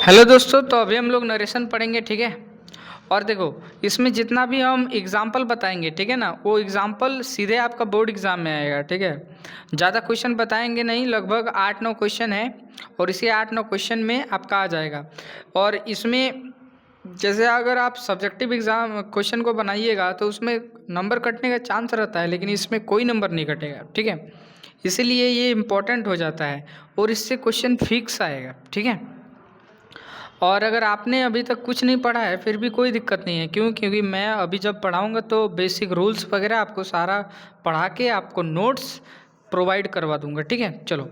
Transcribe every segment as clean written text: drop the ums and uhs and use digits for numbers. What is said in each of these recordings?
Hello दोस्तों, तो अभी हम लोग नरेशन पढ़ेंगे, ठीक है। और देखो, इसमें जितना भी हम एग्जाम्पल बताएंगे, ठीक है ना, वो एग्जाम्पल सीधे आपका बोर्ड एग्जाम में आएगा, ठीक है। ज़्यादा क्वेश्चन बताएंगे नहीं, लगभग 8-9 क्वेश्चन है और इसी 8-9 क्वेश्चन में आपका आ जाएगा। और इसमें जैसे अगर आप सब्जेक्टिव एग्जाम क्वेश्चन को बनाइएगा तो उसमें नंबर कटने का चांस रहता है, लेकिन इसमें कोई नंबर नहीं कटेगा, ठीक है। इसीलिए ये इम्पोर्टेंट हो जाता है और इससे क्वेश्चन फिक्स आएगा, ठीक है। और अगर आपने अभी तक कुछ नहीं पढ़ा है फिर भी कोई दिक्कत नहीं है, क्योंकि मैं अभी जब पढ़ाऊँगा तो बेसिक रूल्स वगैरह आपको सारा पढ़ा के आपको नोट्स प्रोवाइड करवा दूंगा, ठीक है। चलो,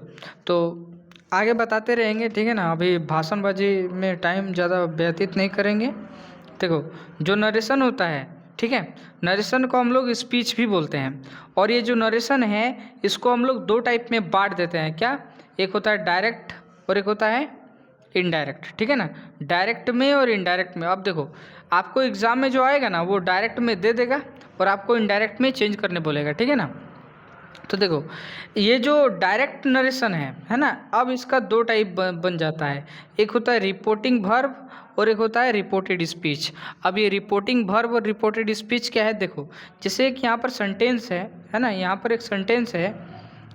तो आगे बताते रहेंगे, ठीक है ना। अभी भाषणबाजी में टाइम ज़्यादा व्यतीत नहीं करेंगे। देखो, जो नरेशन होता है, ठीक है, नरेशन को हम लोग स्पीच भी बोलते हैं। और ये जो नरेशन है इसको हम लोग 2 टाइप में बांट देते हैं। क्या? एक होता है डायरेक्ट और एक होता है इनडायरेक्ट, ठीक है ना। डायरेक्ट में और इनडायरेक्ट में। अब देखो, आपको एग्जाम में जो आएगा ना वो डायरेक्ट में दे देगा और आपको इनडायरेक्ट में चेंज करने बोलेगा, ठीक है ना। तो देखो, ये जो डायरेक्ट नरेशन है ना, अब इसका 2 टाइप बन जाता है। एक होता है रिपोर्टिंग वर्ब और एक होता है रिपोर्टेड स्पीच। अब ये रिपोर्टिंग वर्ब और रिपोर्टेड स्पीच क्या है? देखो, जैसे एक यहाँ पर सेंटेंस है ना, यहाँ पर एक सेंटेंस है,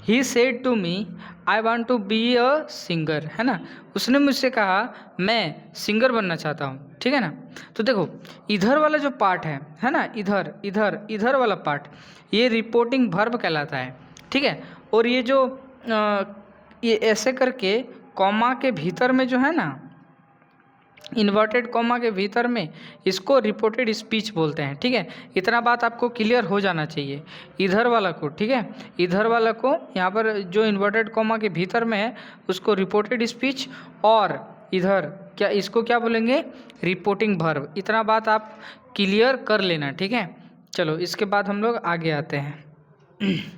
he said to me I want to be a singer, है ना। उसने मुझसे कहा मैं सिंगर बनना चाहता हूँ, ठीक है ना। तो देखो, इधर वाला जो पार्ट है ना, इधर इधर इधर वाला पार्ट, ये रिपोर्टिंग वर्ब कहलाता है, ठीक है। और ये जो ये ऐसे करके कॉमा के भीतर में जो है ना, इन्वर्टेड कॉमा के भीतर में, इसको रिपोर्टेड स्पीच बोलते हैं, ठीक है। इतना बात आपको क्लियर हो जाना चाहिए। इधर वाला को, ठीक है, इधर वाला को यहाँ पर जो इन्वर्टेड कॉमा के भीतर में है उसको रिपोर्टेड स्पीच, और इधर क्या, इसको क्या बोलेंगे? Reporting verb. इतना बात आप क्लियर कर लेना, ठीक है। चलो, इसके बाद हम लोग आगे आते हैं।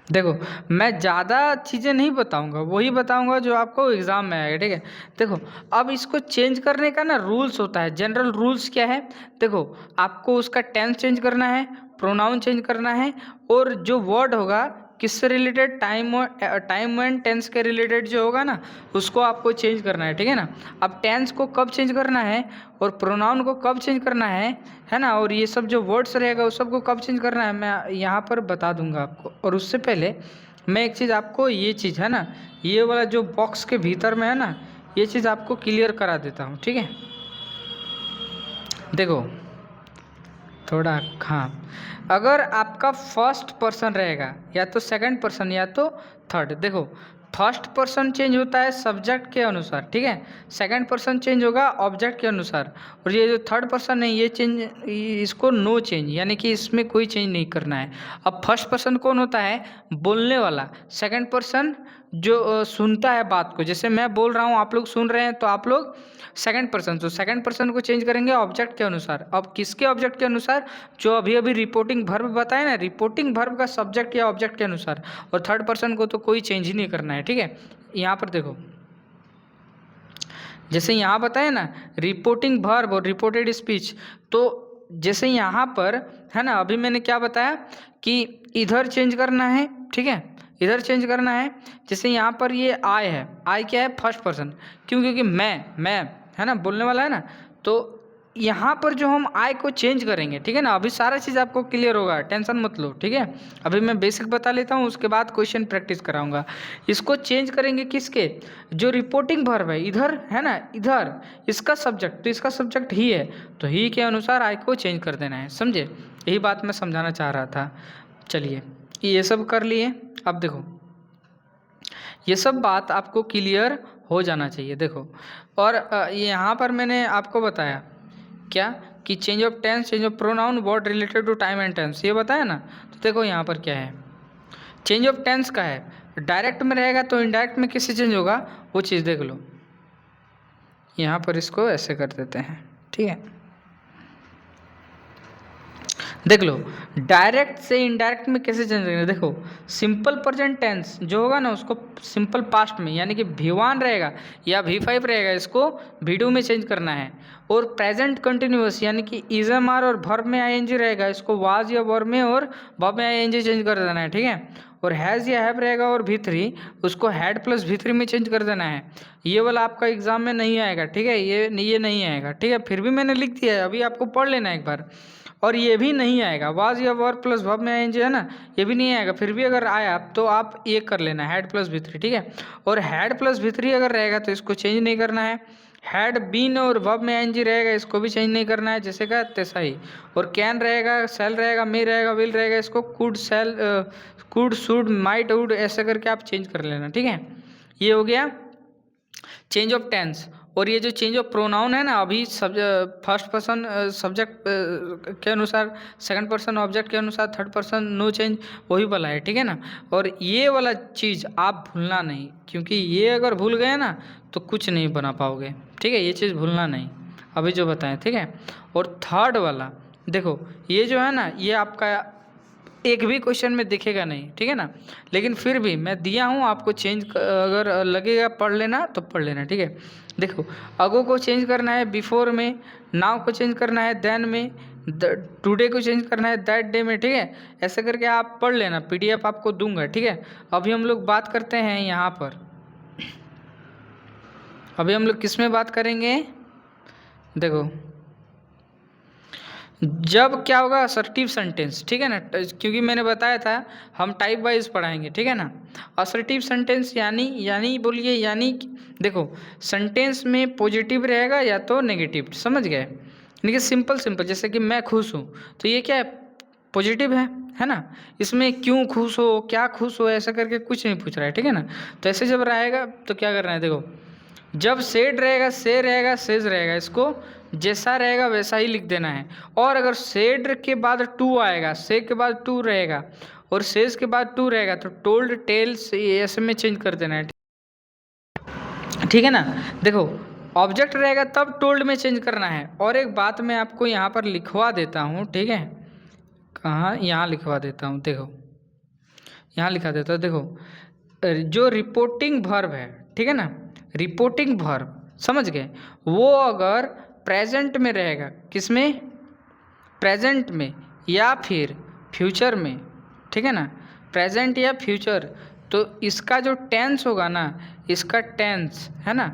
देखो, मैं ज़्यादा चीज़ें नहीं बताऊंगा, वही बताऊंगा जो आपको एग्ज़ाम में आएगा, ठीक है। देखो, अब इसको चेंज करने का ना रूल्स होता है। जनरल रूल्स क्या है? देखो, आपको उसका टेंस चेंज करना है, प्रोनाउन चेंज करना है, और जो वर्ड होगा किससे रिलेटेड, टाइम एंड टेंस के रिलेटेड जो होगा ना उसको आपको चेंज करना है, ठीक है ना। अब टेंस को कब चेंज करना है और प्रोनाउन को कब चेंज करना है ना, और ये सब जो वर्ड्स रहेगा उस सबको कब चेंज करना है मैं यहाँ पर बता दूंगा आपको। और उससे पहले मैं एक चीज़ आपको, ये चीज़ है ना, ये वाला जो बॉक्स के भीतर में है ना, ये चीज़ आपको क्लियर करा देता हूँ, ठीक है। देखो, थोड़ा, हाँ, अगर आपका फर्स्ट पर्सन रहेगा या तो सेकंड पर्सन या तो थर्ड। देखो, फर्स्ट पर्सन चेंज होता है सब्जेक्ट के अनुसार, ठीक है। सेकंड पर्सन चेंज होगा ऑब्जेक्ट के अनुसार, और ये जो थर्ड पर्सन है ये चेंज, इसको नो चेंज, यानी कि इसमें कोई चेंज नहीं करना है। अब फर्स्ट पर्सन कौन होता है? बोलने वाला। सेकंड पर्सन जो सुनता है बात को, जैसे मैं बोल रहा हूँ आप लोग सुन रहे हैं तो आप लोग सेकंड पर्सन, तो सेकंड पर्सन को चेंज करेंगे ऑब्जेक्ट के अनुसार। अब किसके ऑब्जेक्ट के अनुसार? जो अभी अभी रिपोर्टिंग वर्ब बताया ना, रिपोर्टिंग वर्ब का सब्जेक्ट या ऑब्जेक्ट के अनुसार। और थर्ड पर्सन को तो कोई चेंज ही नहीं करना है, ठीक है। यहाँ पर देखो, जैसे यहाँ बताया ना रिपोर्टिंग वर्ब और रिपोर्टेड स्पीच, तो जैसे यहाँ पर है ना, अभी मैंने क्या बताया कि इधर चेंज करना है, ठीक है, इधर चेंज करना है। जैसे यहाँ पर ये आई है, आई क्या है? First person. क्यों? क्योंकि मैं है ना, बोलने वाला है ना। तो यहाँ पर जो हम आई को चेंज करेंगे, ठीक है ना, अभी सारा चीज़ आपको क्लियर होगा, टेंशन मत लो, ठीक है। अभी मैं बेसिक बता लेता हूँ, उसके बाद क्वेश्चन प्रैक्टिस कराऊंगा। इसको चेंज करेंगे किसके? जो रिपोर्टिंग वर्ब है इधर है ना, इधर इसका सब्जेक्ट, तो इसका सब्जेक्ट ही है, तो ही के अनुसार आई को चेंज कर देना है, समझे। यही बात मैं समझाना चाह रहा था। चलिए, ये सब कर लिए। अब देखो, ये सब बात आपको क्लियर हो जाना चाहिए। देखो, और यहाँ पर मैंने आपको बताया क्या कि change of tense, change of pronoun, word related to time and tense, ये बताया ना। तो देखो यहाँ पर क्या है, चेंज ऑफ टेंस का है, डायरेक्ट में रहेगा तो इनडायरेक्ट में किससे चेंज होगा वो चीज़ देख लो। यहाँ पर इसको ऐसे कर देते हैं, ठीक है। देख लो डायरेक्ट से इनडायरेक्ट में कैसे चेंज करेंगे। देखो सिंपल प्रेजेंट टेंस जो होगा ना उसको सिंपल पास्ट में यानी कि V1 रहेगा या V5 रहेगा, इसको V2 में चेंज करना है। और प्रेजेंट कंटिन्यूअस यानी कि इजम आर और वर्ब में आईएनजी रहेगा, इसको वाज या वर्ब में और वर्ब में आईएनजी चेंज कर देना है, ठीक है। और हैज़ या हैव रहेगा और V3 उसको हैड प्लस V3 में चेंज कर देना है। ये वाला आपका एग्जाम में नहीं आएगा, ठीक है, ये नहीं आएगा, ठीक है। फिर भी मैंने लिख दिया है, अभी आपको पढ़ लेना है एक बार। और ये भी नहीं आएगा, वाज या वर्ब प्लस वर्ब में आएंगे है ना, ये भी नहीं आएगा। फिर भी अगर आया तो आप ये कर लेना हैड प्लस V3, ठीक है। और हैड प्लस V3 अगर रहेगा तो इसको चेंज नहीं करना है। हैड बीन और वर्ब में आईएनजी रहेगा, इसको भी चेंज नहीं करना है, जैसे का तैसा ही। और कैन रहेगा, सेल रहेगा, मे रहेगा, विल रहेगा, इसको could shall could should might would ऐसे करके आप चेंज कर लेना, ठीक है। ये हो गया चेंज ऑफ टेंस। और ये जो चेंज ऑफ प्रोनाउन है ना, अभी फर्स्ट पर्सन सब्जेक्ट के अनुसार, सेकंड पर्सन ऑब्जेक्ट के अनुसार, थर्ड पर्सन नो चेंज, वही वाला है, ठीक है ना। और ये वाला चीज़ आप भूलना नहीं, क्योंकि ये अगर भूल गए ना तो कुछ नहीं बना पाओगे, ठीक है। ये चीज़ भूलना नहीं अभी जो बताएं, ठीक है। और थर्ड वाला देखो, ये जो है ना ये आपका एक भी क्वेश्चन में दिखेगा नहीं, ठीक है ना। लेकिन फिर भी मैं दिया हूँ आपको, चेंज अगर लगेगा पढ़ लेना तो पढ़ लेना, ठीक है। देखो अगो को चेंज करना है बिफोर में, नाउ को चेंज करना है देन में, टुडे को चेंज करना है दैट डे में, ठीक है। ऐसे करके आप पढ़ लेना, PDF आपको दूंगा, ठीक है। अभी हम लोग बात करते हैं यहाँ पर, अभी हम लोग किस में बात करेंगे। देखो जब क्या होगा असर्टिव सेंटेंस, ठीक है ना, क्योंकि मैंने बताया था हम टाइप वाइज पढ़ाएंगे, ठीक है ना। असर्टिव सेंटेंस यानी बोलिए, यानी देखो सेंटेंस में पॉजिटिव रहेगा या तो नेगेटिव, समझ गए। यानी कि सिंपल जैसे कि मैं खुश हूँ, तो ये क्या है, पॉजिटिव है ना। इसमें क्यों खुश हो, क्या खुश हो, ऐसा करके कुछ नहीं पूछ रहा है, ठीक है ना। तो ऐसे जब रहेगा तो क्या करना है, देखो जब सेड रहेगा, से रहेगा, सेज रहेगा, इसको जैसा रहेगा वैसा ही लिख देना है। और अगर सेड के बाद टू आएगा, से के बाद टू रहेगा और सेज के बाद टू रहेगा तो टोल्ड, टेल्स ऐसे में चेंज कर देना है, ठीक है ना। देखो ऑब्जेक्ट रहेगा तब टोल्ड में चेंज करना है। और एक बात मैं आपको यहाँ पर लिखवा देता हूँ, ठीक है, कहाँ, यहाँ लिखवा देता हूँ, देखो यहाँ लिखा देता हूँ। देखो जो रिपोर्टिंग वर्ब है, ठीक है ना, रिपोर्टिंग वर्ब समझ गए, वो अगर प्रेजेंट में रहेगा, किस में, प्रेजेंट में या फिर फ्यूचर में, ठीक है ना, प्रेजेंट या फ्यूचर, तो इसका जो टेंस होगा ना, इसका टेंस है ना,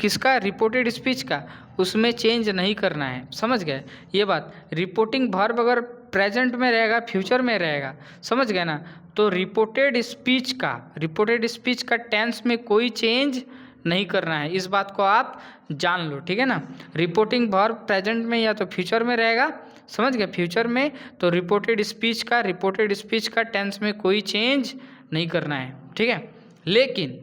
किसका, रिपोर्टेड स्पीच का, उसमें चेंज नहीं करना है, समझ गए ये बात। रिपोर्टिंग वर्ब अगर प्रेजेंट में रहेगा, फ्यूचर में रहेगा, समझ गए ना, तो रिपोर्टेड स्पीच का टेंस में कोई चेंज नहीं करना है, इस बात को आप जान लो, ठीक है ना। रिपोर्टिंग वर्ब प्रेजेंट में या तो फ्यूचर में रहेगा, समझ गए, फ्यूचर में, तो रिपोर्टेड स्पीच का टेंस में कोई चेंज नहीं करना है, ठीक है। लेकिन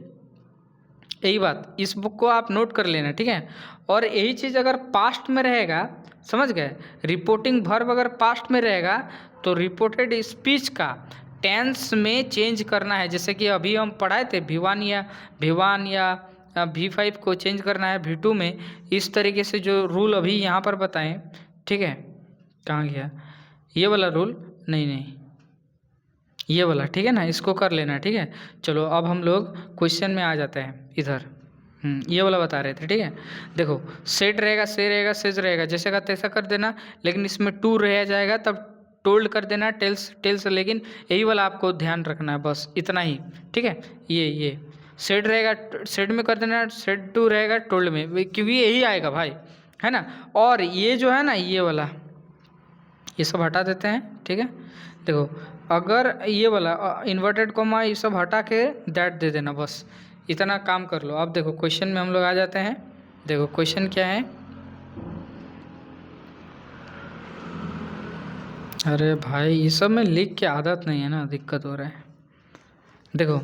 यही बात, इस बुक को आप नोट कर लेना, ठीक है। और यही चीज़ अगर पास्ट में रहेगा, समझ गए, रिपोर्टिंग वर्ब अगर पास्ट में रहेगा तो रिपोर्टेड स्पीच का टेंस में चेंज करना है। जैसे कि अभी हम पढ़ाए थे V1 या V5 को चेंज करना है V2 में, इस तरीके से जो रूल अभी यहाँ पर बताएं, ठीक है। कहाँ गया ये वाला रूल, नहीं ये वाला, ठीक है ना, इसको कर लेना, ठीक है। चलो अब हम लोग क्वेश्चन में आ जाते हैं इधर। ये वाला बता रहे थे, ठीक है। देखो सेट रहेगा, से रहेगा, सेज रहेगा, जैसे का तैसा कर देना, लेकिन इसमें टू रह जाएगा तब टोल्ड कर देना, टेल्स, लेकिन यही वाला आपको ध्यान रखना है, बस इतना ही, ठीक है। ये सेट रहेगा, सेट में कर देना, सेट टू रहेगा टोल्ड में, क्योंकि यही आएगा भाई, है ना। और ये जो है ना, ये वाला, ये सब हटा देते हैं, ठीक है। देखो अगर ये वाला इन्वर्टेड कॉमा ये सब हटा के दैट दे देना, बस इतना काम कर लो। अब देखो क्वेश्चन में हम लोग आ जाते हैं। देखो क्वेश्चन क्या है, अरे भाई ये सब में लिख के आदत नहीं है ना, दिक्कत हो रहा है। देखो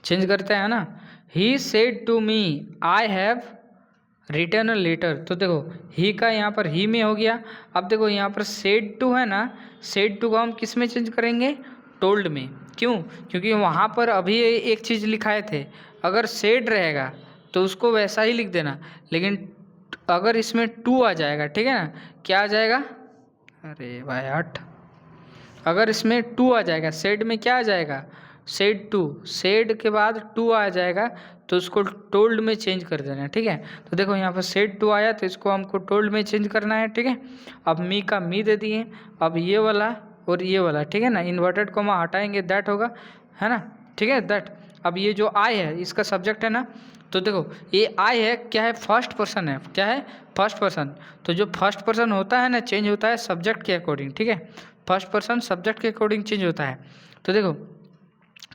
चेंज करते हैं ना, he said to me I have return a letter, तो देखो ही का यहाँ पर ही में हो गया। अब देखो यहाँ पर सेड टू है ना, सेड टू को हम किस में चेंज करेंगे, टोल्ड में। क्यों, क्योंकि वहाँ पर अभी एक चीज़ लिखाए थे, अगर सेड रहेगा तो उसको वैसा ही लिख देना, लेकिन अगर इसमें टू आ जाएगा, ठीक है ना, क्या आ जाएगा, अरे भाई 8। अगर इसमें 2 आ जाएगा, सेड में क्या आ जाएगा, सेड 2, सेड के बाद 2 आ जाएगा तो उसको टोल्ड में चेंज कर देना है, ठीक है। तो देखो यहाँ पर सेड 2 आया तो इसको हमको टोल्ड में चेंज करना है, ठीक है। अब मी का मी दे दिए, अब ये वाला और ये वाला, ठीक है ना, इन्वर्टेड कोमा हटाएंगे दैट होगा, है ना, ठीक है, दैट। अब ये जो आई है इसका सब्जेक्ट है ना, तो देखो ये आई है, क्या है, फर्स्ट पर्सन है, क्या है, फर्स्ट पर्सन। तो जो फर्स्ट पर्सन होता है ना, चेंज होता है सब्जेक्ट के अकॉर्डिंग, ठीक है, फर्स्ट पर्सन सब्जेक्ट के अकॉर्डिंग चेंज होता है। तो देखो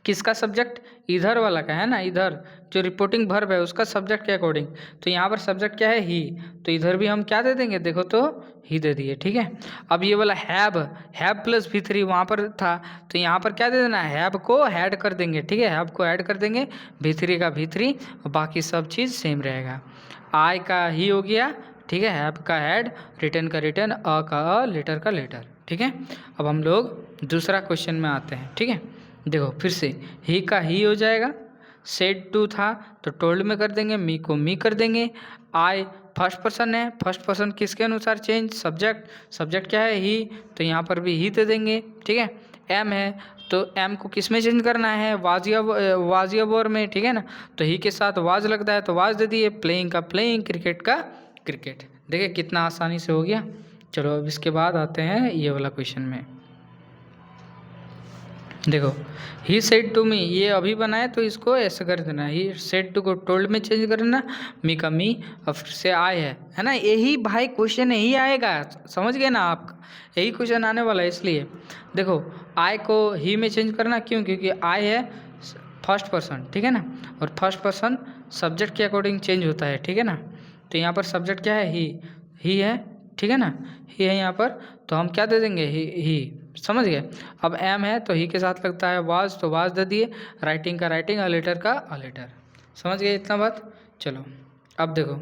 किसका सब्जेक्ट, इधर वाला का है ना, इधर जो रिपोर्टिंग वर्ब है उसका सब्जेक्ट के अकॉर्डिंग। तो यहाँ पर सब्जेक्ट क्या है, ही, तो इधर भी हम क्या दे देंगे, देखो तो ही दे दिए, ठीक है। अब ये वाला हैव प्लस V3 वहाँ पर था, तो यहाँ पर क्या दे देना है, हैव को ऐड कर देंगे, ठीक है, हैव को ऐड कर देंगे, V3 का V3 और बाकी सब चीज़ सेम रहेगा। आई का ही हो गया, ठीक है, हैव का हैड, रिटर्न का रिटर्न, अ का अ, लेटर का लेटर, ठीक है। अब हम लोग दूसरा क्वेश्चन में आते हैं, ठीक है। देखो फिर से ही का ही हो जाएगा, सेड 2 था तो टोल्ड में कर देंगे, मी को मी कर देंगे, आई फर्स्ट पर्सन है, फर्स्ट पर्सन किसके अनुसार चेंज, सब्जेक्ट क्या है, ही, तो यहाँ पर भी ही दे देंगे, ठीक है। एम है तो एम को किस में चेंज करना है, वाजिया बोर में, ठीक है ना, तो ही के साथ वाज लगता है तो वाज दे दिए, प्लेइंग का प्लेइंग, क्रिकेट का क्रिकेट। देखिए कितना आसानी से हो गया। चलो अब इसके बाद आते हैं ये वाला क्वेश्चन में। देखो ही सेड टू मी, ये अभी बनाए तो इसको ऐसे कर देना, ही सेड टू को टोल्ड में चेंज करना, मी का मी, और फिर से आए है ना, यही भाई क्वेश्चन यही आएगा, समझ गए ना आप, यही क्वेश्चन आने वाला है। इसलिए देखो आई को ही में चेंज करना, क्यों, क्योंकि आई है फर्स्ट पर्सन, ठीक है ना, और फर्स्ट पर्सन सब्जेक्ट के अकॉर्डिंग चेंज होता है, ठीक है ना। तो यहाँ पर सब्जेक्ट क्या है, ही है, ठीक है ना, ही है यहाँ पर, तो हम क्या दे देंगे, ही, समझ गए। अब एम है तो ही के साथ लगता है वाज, तो वाज दे दिए, राइटिंग का राइटिंग, अ लेटर का अ लेटर, समझ गए इतना बात। चलो अब देखो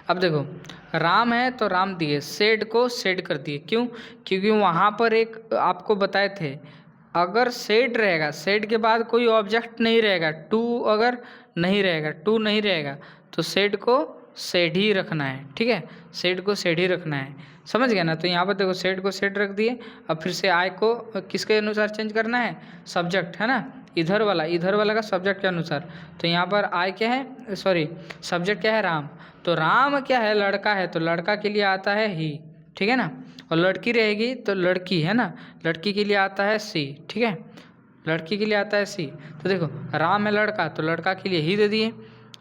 अब देखो राम है तो राम दिए, सेड को सेड कर दिए, क्यों, क्योंकि वहाँ पर एक आपको बताए थे, अगर सेड रहेगा, सेड के बाद कोई ऑब्जेक्ट नहीं रहेगा, टू अगर नहीं रहेगा, टू नहीं रहेगा, तो सेड को सेड ही रखना है, ठीक है, सेड को सेड ही रखना है, समझ गया ना। तो यहाँ पर देखो सेड को सेड रख दिए, अब फिर से आई को किसके अनुसार चेंज करना है, सब्जेक्ट है ना, इधर वाला का सब्जेक्ट के अनुसार। तो यहाँ पर आई क्या है, सॉरी सब्जेक्ट क्या है, राम, तो राम क्या है, लड़का है, तो लड़का के लिए आता है ही, ठीक है ना, और लड़की रहेगी तो लड़की, है ना, लड़की के लिए आता है सी, ठीक है, लड़की के लिए आता है सी। तो देखो राम है लड़का तो लड़का के लिए ही दे दिए,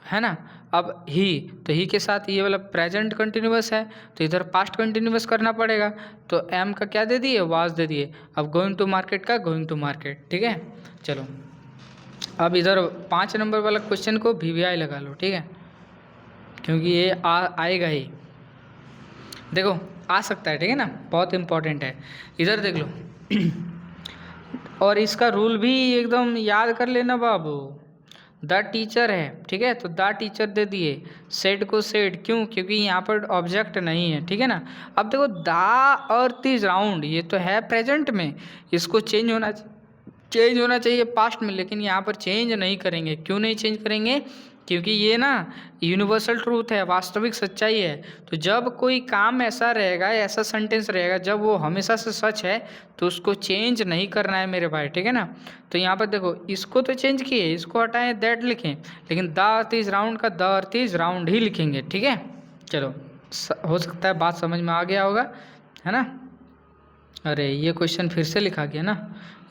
है ना। अब ही, तो ही के साथ ये वाला प्रेजेंट कंटिन्यूअस है तो इधर पास्ट कंटिन्यूअस करना पड़ेगा, तो एम का क्या दे दिए, वाज दे दिए। अब गोइंग टू मार्केट का गोइंग टू मार्केट, ठीक है। चलो अब इधर 5 नंबर वाला क्वेश्चन को VVI लगा लो, ठीक है, क्योंकि ये आएगा ही, देखो आ सकता है, ठीक है ना, बहुत इम्पोर्टेंट है, इधर देख लो और इसका रूल भी एकदम याद कर लेना बाबू, द टीचर है, ठीक है, तो द टीचर दे दिए, सेड को सेड, क्यों, क्योंकि यहाँ पर ऑब्जेक्ट नहीं है, ठीक है ना। अब देखो द अर्थ इज राउंड, ये तो है प्रेजेंट में, इसको चेंज होना चाहिए पास्ट में, लेकिन यहाँ पर चेंज नहीं करेंगे, क्यों नहीं चेंज करेंगे, क्योंकि ये ना यूनिवर्सल ट्रूथ है, वास्तविक सच्चाई है। तो जब कोई काम ऐसा रहेगा, ऐसा सेंटेंस रहेगा जब वो हमेशा से सच है, तो उसको चेंज नहीं करना है मेरे भाई, ठीक है ना। तो यहाँ पर देखो इसको तो चेंज किए, इसको हटाएं दैट लिखें, लेकिन द अर्थ इज राउंड का द अर्थ इज राउंड ही लिखेंगे, ठीक है। चलो हो सकता है बात समझ में आ गया होगा, है ना। अरे ये क्वेश्चन फिर से लिखा गया ना,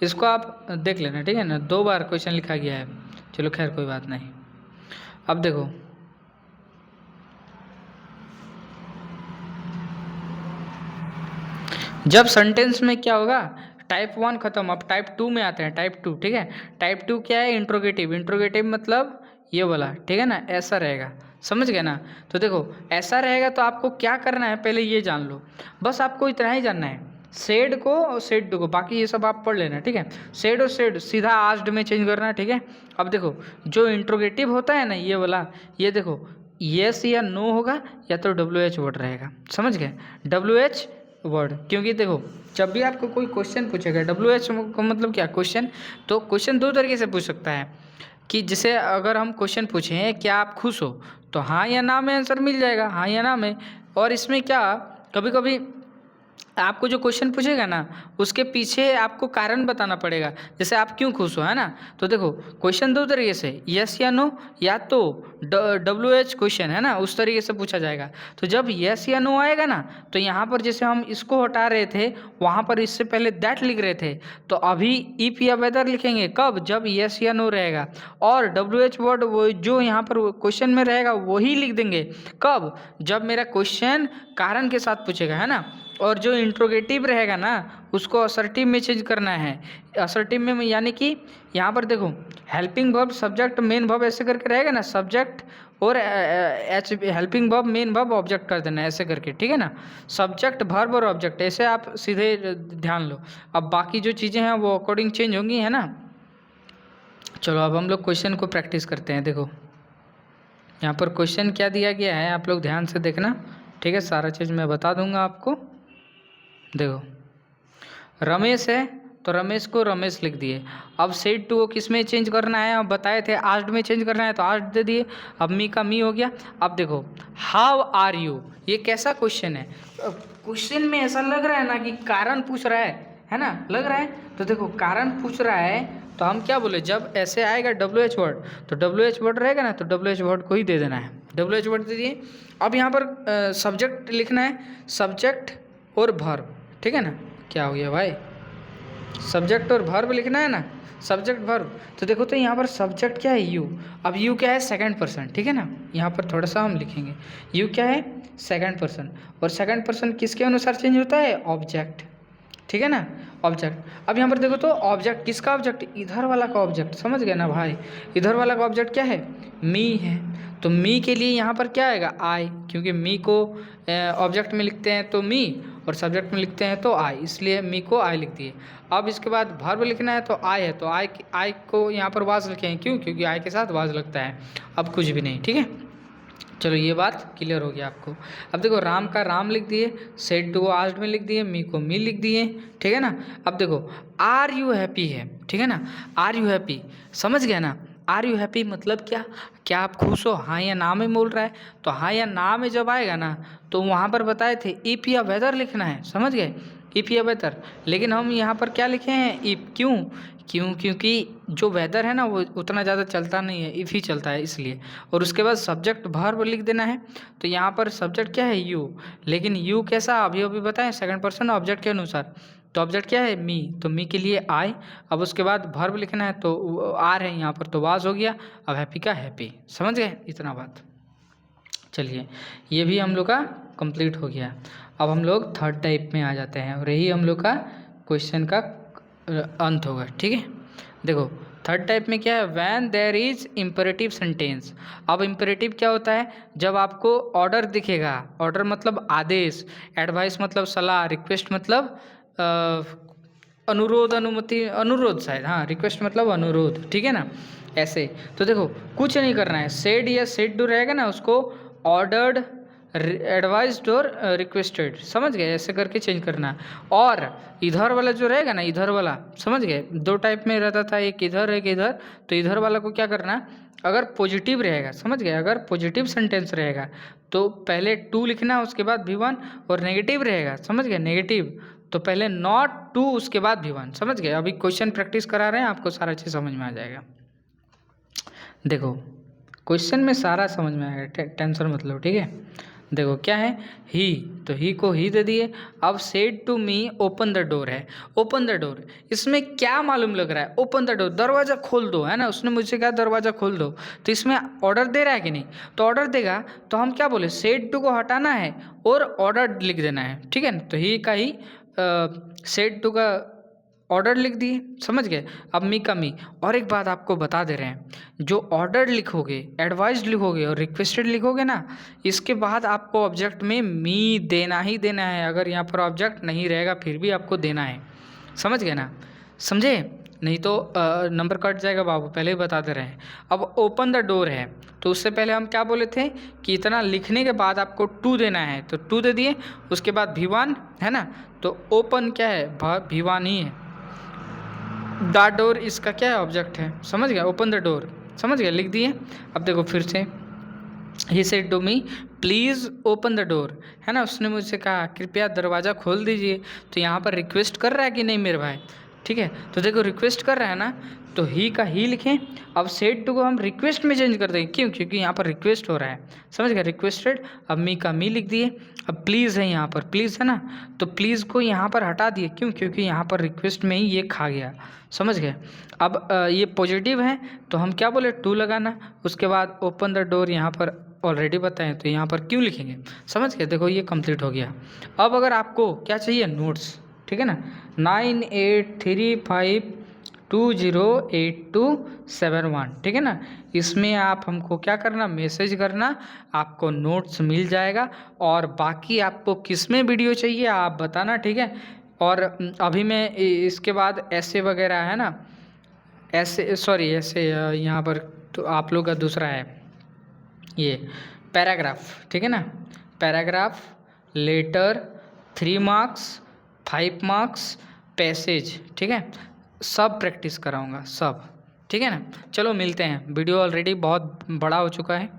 इसको आप देख लेना, ठीक है ना, 2 बार क्वेश्चन लिखा गया है, चलो खैर कोई बात नहीं। अब देखो जब सेंटेंस में क्या होगा, टाइप 1 खत्म, अब टाइप 2 में आते हैं, टाइप 2, ठीक है। टाइप 2 क्या है, इंट्रोगेटिव मतलब ये वाला, ठीक है ना, ऐसा रहेगा, समझ गए ना। तो देखो ऐसा रहेगा तो आपको क्या करना है, पहले ये जान लो, बस आपको इतना ही जानना है, सेड को और सेड टू को, बाकी ये सब आप पढ़ लेना, ठीक है। सेड और सेड सीधा आस्क्ड में चेंज करना, ठीक है। अब देखो जो इंट्रोगेटिव होता है ना ये वाला, ये देखो यस या नो होगा या तो WH वर्ड रहेगा, समझ गए, WH वर्ड, क्योंकि देखो जब भी आपको कोई क्वेश्चन पूछेगा WH को मतलब क्या, क्वेश्चन, तो क्वेश्चन 2 तरीके से पूछ सकता है, कि जैसे अगर हम क्वेश्चन पूछें क्या आप खुश हो, तो हाँ या ना में आंसर मिल जाएगा, हाँ या ना में। और इसमें क्या, कभी कभी आपको जो क्वेश्चन पूछेगा ना उसके पीछे आपको कारण बताना पड़ेगा, जैसे आप क्यों खुश हो, है ना। तो देखो क्वेश्चन दो तरीके से, यस या नो, या तो WH क्वेश्चन, है ना, उस तरीके से पूछा जाएगा। तो जब यस या नो आएगा ना, तो यहाँ पर जैसे हम इसको हटा रहे थे वहाँ पर इससे पहले दैट लिख रहे थे, तो अभी इफ या वेदर लिखेंगे कब, जब यस या नो रहेगा। और WH वर्ड वो जो यहाँ पर क्वेश्चन में रहेगा वही लिख देंगे कब, जब मेरा क्वेश्चन कारण के साथ पूछेगा, है ना। और जो इंट्रोगेटिव रहेगा ना उसको असर्टिव में चेंज करना है। असर्टिव में यानी कि यहाँ पर देखो helping verb subject main verb ऐसे करके रहेगा ना, सब्जेक्ट और helping verb main verb object कर देना ऐसे करके, ठीक है ना। सब्जेक्ट वर्ब और ऑब्जेक्ट ऐसे आप सीधे ध्यान लो। अब बाकी जो चीज़ें हैं वो अकॉर्डिंग चेंज होंगी, है ना। चलो अब हम लोग क्वेश्चन को प्रैक्टिस करते हैं। देखो यहाँ पर क्वेश्चन क्या दिया गया है आप लोग ध्यान से देखना, ठीक है। सारा चीज़ मैं बता दूंगा आपको। देखो रमेश है तो रमेश को रमेश लिख दिए। अब सेड टू को किस में चेंज करना है, अब बताए थे आस्क्ड में चेंज करना है तो आस्क्ड दे दिए। अब मी का मी हो गया। अब देखो हाउ आर यू, ये कैसा क्वेश्चन है। क्वेश्चन में ऐसा लग रहा है ना कि कारण पूछ रहा है ना, लग रहा है। तो देखो कारण पूछ रहा है तो हम क्या बोले, जब ऐसे आएगा WH वर्ड तो WH वर्ड रहेगा ना, तो WH वर्ड को ही दे देना है, WH वर्ड दे दिए। अब यहाँ पर सब्जेक्ट लिखना है, सब्जेक्ट और वर्ब, ठीक है ना। क्या हो गया भाई, सब्जेक्ट और वर्ब लिखना है ना, सब्जेक्ट वर्ब। तो देखो तो यहाँ पर सब्जेक्ट क्या है, यू। अब यू क्या है, सेकंड पर्सन, ठीक है ना। यहाँ पर थोड़ा सा हम लिखेंगे यू क्या है, सेकंड पर्सन। और सेकंड पर्सन किसके अनुसार चेंज होता है, ऑब्जेक्ट, ठीक है ना, ऑब्जेक्ट। अब यहाँ पर देखो तो ऑब्जेक्ट किसका ऑब्जेक्ट, इधर वाला का ऑब्जेक्ट, समझ गए ना भाई। इधर वाला का ऑब्जेक्ट क्या है, मी है। तो मी के लिए यहाँ पर क्या आएगा, आई, क्योंकि मी को ऑब्जेक्ट में लिखते हैं तो मी, और सब्जेक्ट में लिखते हैं तो आई, इसलिए मी को आई लिख दिए। अब इसके बाद वर्ब लिखना है तो आई है, तो आई को यहाँ पर वाज लिखे हैं, क्यों, क्योंकि आई के साथ वाज लगता है। अब कुछ भी नहीं, ठीक है। चलो ये बात क्लियर हो गया आपको। अब देखो राम का राम लिख दिए, सेड टू को आस्क्ड में लिख दिए, मी को मी लिख दिए, ठीक है ना। अब देखो आर यू हैप्पी है, ठीक है ना, आर यू हैप्पी, समझ गया ना। आर यू हैप्पी मतलब क्या, क्या आप खुश हो, हाँ या ना में बोल रहा है। तो हाँ या ना में जब आएगा ना तो वहाँ पर बताए थे इफ या वेदर लिखना है, समझ गए, इफ या वेदर। लेकिन हम यहाँ पर क्या लिखे हैं, इफ, क्योंकि जो वेदर है ना वो उतना ज़्यादा चलता नहीं है, इफ ही चलता है इसलिए। और उसके बाद सब्जेक्ट वर्ब लिख देना है। तो यहाँ पर सब्जेक्ट क्या है, यू, लेकिन यू कैसा अभी बताएं, सेकंड पर्सन ऑब्जेक्ट के अनुसार। तो ऑब्जेक्ट क्या है, मी, तो मी के लिए आई। अब उसके बाद वर्ब लिखना है तो आर है यहाँ पर, तो वाज हो गया। अब हैप्पी का हैप्पी, समझ गए इतना बात। चलिए ये भी हम लोग का कंप्लीट हो गया। अब हम लोग थर्ड टाइप में आ जाते हैं और यही हम लोग का क्वेश्चन का अंत होगा, ठीक है। देखो थर्ड टाइप में क्या है, when there is imperative sentence. अब इम्पेरेटिव क्या होता है, जब आपको ऑर्डर दिखेगा, ऑर्डर मतलब आदेश, एडवाइस मतलब सलाह, रिक्वेस्ट मतलब अनुरोध, अनुमति, अनुरोध शायद, हाँ रिक्वेस्ट मतलब अनुरोध, ठीक है ना, ऐसे। तो देखो कुछ नहीं करना है, सेड या सेड डू रहेगा ना उसको ऑर्डर्ड, एडवाइज्ड और रिक्वेस्टेड, समझ गए, ऐसे करके चेंज करना। और इधर वाला जो रहेगा ना, इधर वाला, समझ गए, दो टाइप में रहता था, एक इधर एक इधर। तो इधर वाला को क्या करना, अगर पॉजिटिव रहेगा, समझ गए, अगर पॉजिटिव सेंटेंस रहेगा तो पहले टू लिखना, उसके बाद भी1। और नेगेटिव रहेगा, समझ गए, नेगेटिव तो पहले नॉट टू उसके बाद भी1, समझ गए। अभी क्वेश्चन प्रैक्टिस करा रहे हैं, आपको सारा चीज़ समझ में आ जाएगा। देखो क्वेश्चन में सारा समझ में आएगा, टेंशन मतलब, ठीक है। देखो क्या है, ही, तो ही को ही दे दिए। अब said to me open the door है, ओपन द डोर, इसमें क्या मालूम लग रहा है, ओपन द डोर, दरवाज़ा खोल दो, है ना, उसने मुझसे कहा दरवाज़ा खोल दो। तो इसमें ऑर्डर दे रहा है कि नहीं, तो ऑर्डर देगा तो हम क्या बोले, सेड टू को हटाना है और ऑर्डर लिख देना है, ठीक है ना। तो ही का ही सेड टू का ऑर्डर लिख दिए, समझ गए। अब मी का मी। और एक बात आपको बता दे रहे हैं, जो ऑर्डर लिखोगे, एडवाइस्ड लिखोगे और रिक्वेस्टेड लिखोगे ना, इसके बाद आपको ऑब्जेक्ट में मी देना ही देना है। अगर यहाँ पर ऑब्जेक्ट नहीं रहेगा फिर भी आपको देना है, समझ गए ना, समझे, नहीं तो नंबर कट जाएगा बाबू, पहले ही बता दे रहे हैं। अब ओपन द डोर है तो उससे पहले हम क्या बोले थे कि इतना लिखने के बाद आपको टू देना है, तो टू दे दिए, उसके बाद भी1, है ना। तो ओपन क्या है, भी1 ही है। द डोर इसका क्या है, ऑब्जेक्ट है, समझ गया, ओपन द डोर, समझ गया, लिख दिए। अब देखो फिर से he said to me please open the door, है ना, उसने मुझसे कहा कृपया दरवाज़ा खोल दीजिए। तो यहाँ पर रिक्वेस्ट कर रहा है कि नहीं मेरे भाई, ठीक है। तो देखो रिक्वेस्ट कर रहा है ना, तो ही का ही लिखें। अब सेड टू को हम रिक्वेस्ट में चेंज कर देंगे, क्यों, क्योंकि यहाँ पर रिक्वेस्ट हो रहा है, समझ गए, रिक्वेस्टेड। अब मी का मी लिख दिए। अब प्लीज़ है यहाँ पर, प्लीज़ है ना, तो प्लीज़ को यहाँ पर हटा दिए, क्यों, क्योंकि यहाँ पर रिक्वेस्ट में ही ये खा गया, समझ गए। अब ये पॉजिटिव है तो हम क्या बोले, टू लगाना। उसके बाद ओपन द डोर यहाँ पर ऑलरेडी बताएं, तो यहाँ पर क्यों लिखेंगे, समझ गए। देखो ये कंप्लीट हो गया। अब अगर आपको क्या चाहिए, नोट्स, ठीक है ना, 9835208271, ठीक है ना, इसमें आप हमको क्या करना, मैसेज करना, आपको नोट्स मिल जाएगा। और बाकी आपको किस में वीडियो चाहिए आप बताना, ठीक है। और अभी मैं इसके बाद ऐसे वगैरह है ना, ऐसे सॉरी ऐसे यहाँ पर तो आप लोग का दूसरा है ये पैराग्राफ, ठीक है ना, paragraph, letter, 3 marks, 5 marks, passage, ठीक है, सब प्रैक्टिस कराऊंगा सब, ठीक है ना। चलो मिलते हैं, वीडियो ऑलरेडी बहुत बड़ा हो चुका है।